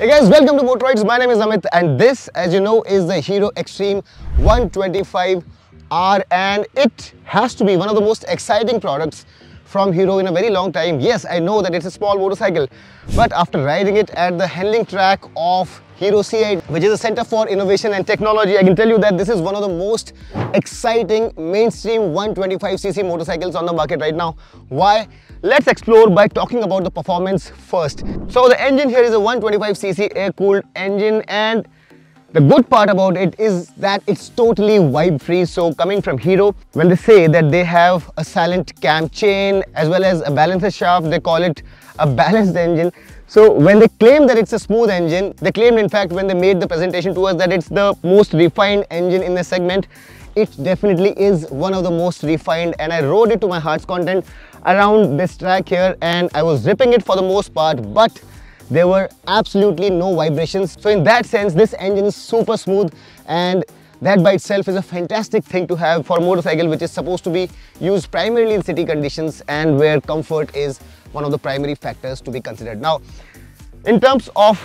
Hey guys, welcome to Motoroids. My name is Amit and this, as you know, is the Hero Xtreme 125R and it has to be one of the most exciting products from Hero in a very long time. Yes, I know that it's a small motorcycle, but after riding it at the handling track of Hero CI, which is a center for innovation and technology, I can tell you that this is one of the most exciting mainstream 125cc motorcycles on the market right now. Why? Let's explore by talking about the performance first. So the engine here is a 125cc air-cooled engine, and the good part about it is that it's totally vibe-free. So coming from Hero, when they say that they have a silent cam chain as well as a balancer shaft, they call it a balanced engine. So when they claim that it's a smooth engine, they claimed in fact when they made the presentation to us that it's the most refined engine in the segment. It definitely is one of the most refined, and I rode it to my heart's content around this track here and I was ripping it for the most part, but there were absolutely no vibrations. So in that sense, this engine is super smooth, and that by itself is a fantastic thing to have for a motorcycle which is supposed to be used primarily in city conditions and where comfort is one of the primary factors to be considered. Now, in terms of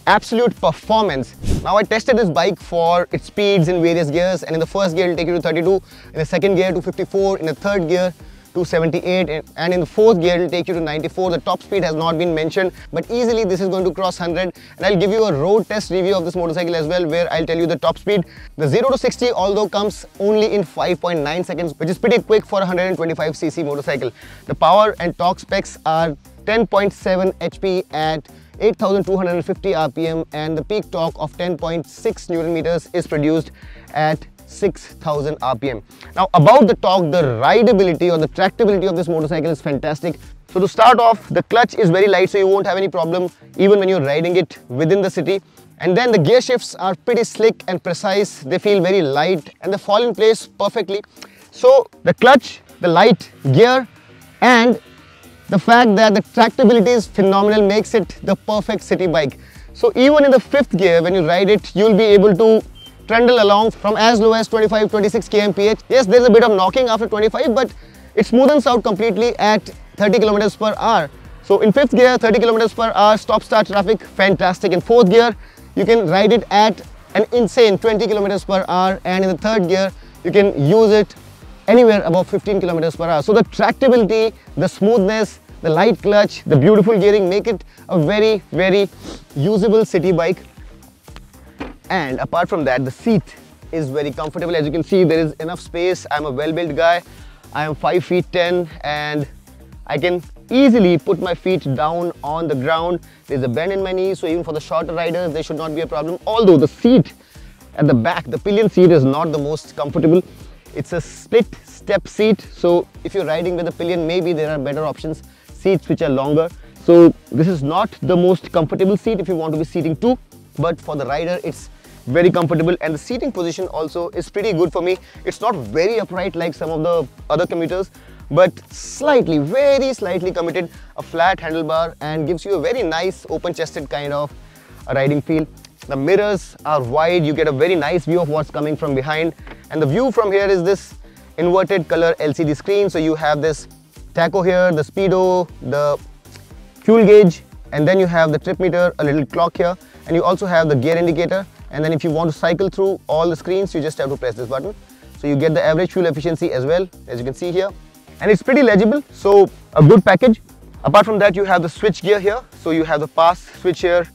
absolute performance, now I tested this bike for its speeds in various gears, and in the first gear it will take you to 32, in the second gear to 54, in the third gear to 78, and in the fourth gear it will take you to 94. The top speed has not been mentioned, but easily this is going to cross 100, and I'll give you a road test review of this motorcycle as well, where I'll tell you the top speed. The 0 to 60 although comes only in 5.9 seconds, which is pretty quick for a 125cc motorcycle. The power and torque specs are 10.7 HP at 8,250 RPM, and the peak torque of 10.6 Newton meters is produced at 6,000 RPM. Now about the torque, the rideability or the tractability of this motorcycle is fantastic. So to start off, the clutch is very light, so you won't have any problem even when you're riding it within the city. And then the gear shifts are pretty slick and precise. They feel very light and they fall in place perfectly. So the clutch, the light gear, and the fact that the tractability is phenomenal makes it the perfect city bike. So even in the fifth gear, when you ride it, you'll be able to trundle along from as low as 25-26 kmph. Yes, there's a bit of knocking after 25, but it smoothens out completely at 30 kilometers per hour. So in fifth gear, 30 kilometers per hour, stop-start traffic, fantastic. In fourth gear, you can ride it at an insane 20 kilometers per hour, and in the third gear, you can use it anywhere above 15 kilometers per hour. So the tractability, the smoothness, the light clutch, the beautiful gearing make it a very, very usable city bike. And apart from that, the seat is very comfortable. As you can see, there is enough space. I'm a well-built guy. I am 5 feet 10 and I can easily put my feet down on the ground. There's a bend in my knee, so even for the shorter riders, there should not be a problem. Although the seat at the back, the pillion seat, is not the most comfortable. It's a split step seat, so if you're riding with a pillion, maybe there are better options, seats which are longer. So this is not the most comfortable seat if you want to be seating two, but for the rider it's very comfortable, and the seating position also is pretty good for me. It's not very upright like some of the other commuters, but slightly, very slightly committed, a flat handlebar, and gives you a very nice open-chested kind of a riding feel. The mirrors are wide, you get a very nice view of what's coming from behind, and the view from here is this inverted color LCD screen. So you have this tacho here, the speedo, the fuel gauge, and then you have the trip meter, a little clock here, and you also have the gear indicator. And then if you want to cycle through all the screens, you just have to press this button. So you get the average fuel efficiency as well, as you can see here, and it's pretty legible, so a good package. Apart from that, you have the switch gear here, so you have the pass switch here,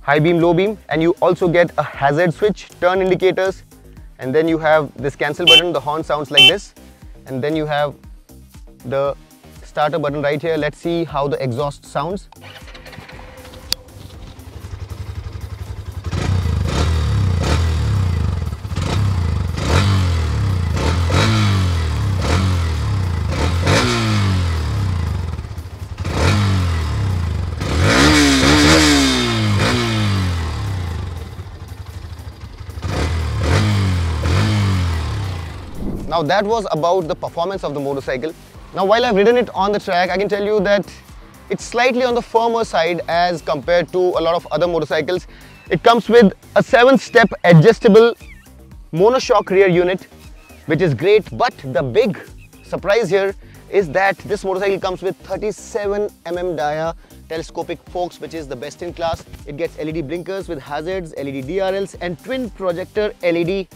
high beam, low beam, and you also get a hazard switch, turn indicators, and then you have this cancel button. The horn sounds like this, and then you have the starter button right here. Let's see how the exhaust sounds. Now that was about the performance of the motorcycle. Now while I've ridden it on the track, I can tell you that it's slightly on the firmer side as compared to a lot of other motorcycles. It comes with a 7-step adjustable monoshock rear unit, which is great, but the big surprise here is that this motorcycle comes with 37 mm dia telescopic forks, which is the best in class. It gets LED blinkers with hazards, LED DRLs and twin projector LED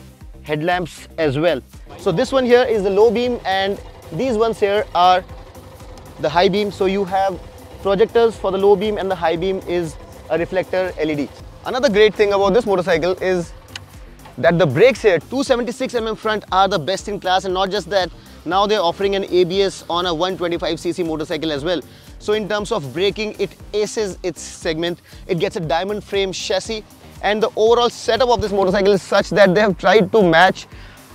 headlamps as well. So this one here is the low beam and these ones here are the high beam. So you have projectors for the low beam and the high beam is a reflector LED. Another great thing about this motorcycle is that the brakes here, 276mm front, are the best in class, and not just that, now they're offering an ABS on a 125cc motorcycle as well. So in terms of braking, it aces its segment. It gets a diamond frame chassis, and the overall setup of this motorcycle is such that they have tried to match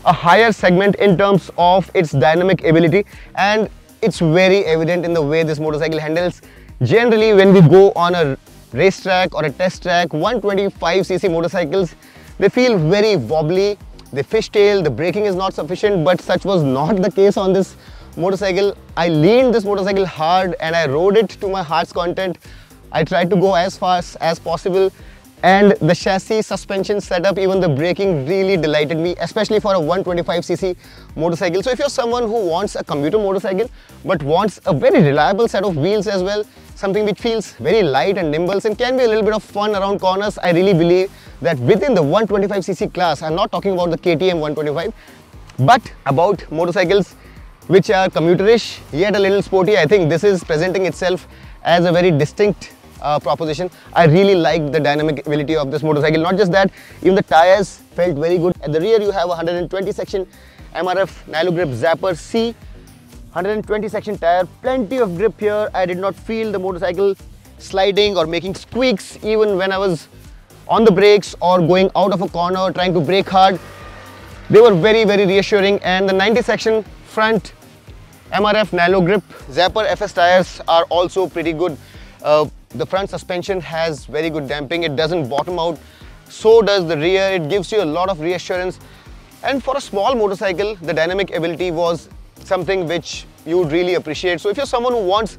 a higher segment in terms of its dynamic ability, and it's very evident in the way this motorcycle handles. Generally, when we go on a racetrack or a test track, 125cc motorcycles, they feel very wobbly, they fishtail, the braking is not sufficient, but such was not the case on this motorcycle. I leaned this motorcycle hard and I rode it to my heart's content. I tried to go as fast as possible, and the chassis, suspension setup, even the braking really delighted me, especially for a 125cc motorcycle. So if you're someone who wants a commuter motorcycle but wants a very reliable set of wheels as well, something which feels very light and nimble and can be a little bit of fun around corners, I really believe that within the 125cc class, I'm not talking about the KTM 125, but about motorcycles which are commuterish yet a little sporty, I think this is presenting itself as a very distinct proposition. I really like the dynamic ability of this motorcycle. Not just that, even the tires felt very good. At the rear you have a 120 section MRF Nylon Grip Zapper C 120 section tire, plenty of grip here. I did not feel the motorcycle sliding or making squeaks even when I was on the brakes or going out of a corner trying to brake hard. They were very reassuring, and the 90 section front MRF Nylon Grip Zapper FS tires are also pretty good. The front suspension has very good damping, it doesn't bottom out, so does the rear. It gives you a lot of reassurance, and for a small motorcycle the dynamic ability was something which you would really appreciate. So if you're someone who wants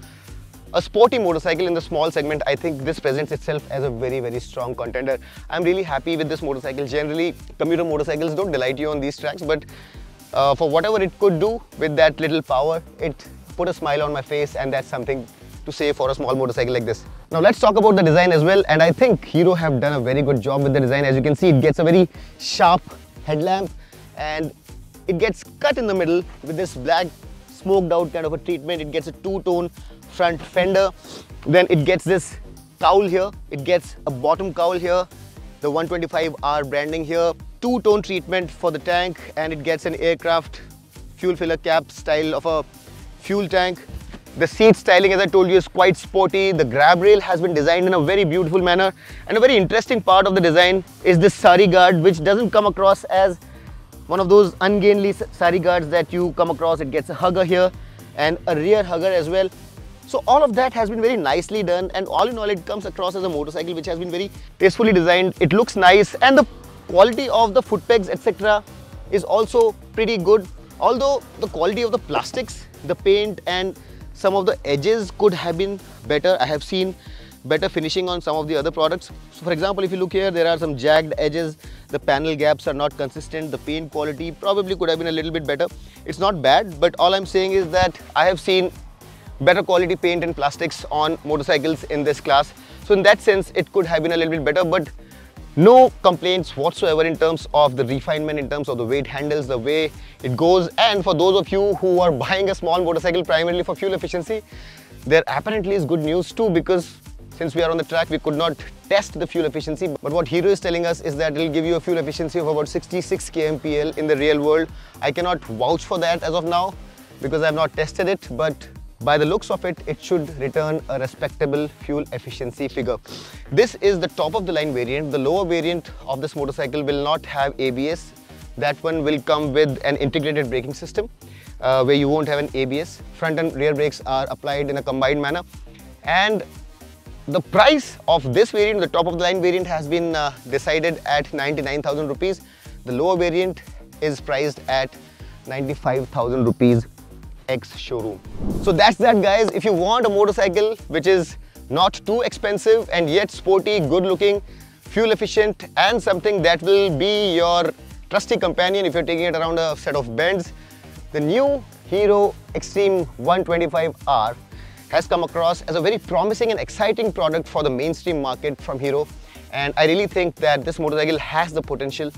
a sporty motorcycle in the small segment, I think this presents itself as a very strong contender. I'm really happy with this motorcycle. Generally commuter motorcycles don't delight you on these tracks, but for whatever it could do with that little power, it put a smile on my face, and that's something to say for a small motorcycle like this. Now let's talk about the design as well, and I think Hero have done a very good job with the design. As you can see, it gets a very sharp headlamp and it gets cut in the middle with this black smoked out kind of a treatment. It gets a two-tone front fender, then it gets this cowl here, it gets a bottom cowl here, the 125R branding here, two-tone treatment for the tank, and it gets an aircraft fuel filler cap style of a fuel tank. The seat styling, as I told you, is quite sporty. The grab rail has been designed in a very beautiful manner, and a very interesting part of the design is this sari guard, which doesn't come across as one of those ungainly sari guards that you come across. It gets a hugger here and a rear hugger as well. So all of that has been very nicely done, and all in all it comes across as a motorcycle which has been very tastefully designed. It looks nice, and the quality of the foot pegs etc. is also pretty good. Although the quality of the plastics, the paint and some of the edges could have been better. I have seen better finishing on some of the other products. So for example, if you look here, there are some jagged edges, the panel gaps are not consistent, the paint quality probably could have been a little bit better. It's not bad, but all I'm saying is that I have seen better quality paint and plastics on motorcycles in this class. So in that sense, it could have been a little bit better, but no complaints whatsoever in terms of the refinement, in terms of the way it handles, the way it goes. And for those of you who are buying a small motorcycle primarily for fuel efficiency, there apparently is good news too, because since we are on the track, we could not test the fuel efficiency. But what Hero is telling us is that it will give you a fuel efficiency of about 66 kmpl in the real world. I cannot vouch for that as of now because I have not tested it, but by the looks of it, it should return a respectable fuel efficiency figure. This is the top of the line variant. The lower variant of this motorcycle will not have ABS. That one will come with an integrated braking system where you won't have an ABS. Front and rear brakes are applied in a combined manner. And the price of this variant, the top of the line variant, has been decided at 99,000 rupees. The lower variant is priced at 95,000 rupees ex-showroom. So that's that, guys. If you want a motorcycle which is not too expensive and yet sporty, good looking, fuel efficient, and something that will be your trusty companion if you're taking it around a set of bends, the new Hero Xtreme 125R has come across as a very promising and exciting product for the mainstream market from Hero. And I really think that this motorcycle has the potential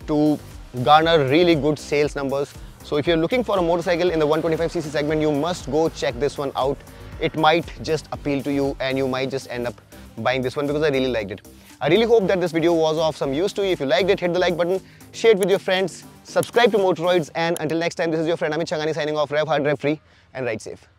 to garner really good sales numbers. So if you're looking for a motorcycle in the 125cc segment, you must go check this one out. It might just appeal to you and you might just end up buying this one because I really liked it. I really hope that this video was of some use to you. If you liked it, hit the like button, share it with your friends, subscribe to Motoroids, and until next time, this is your friend Amit Changani signing off. Rev hard, rev free, and ride safe.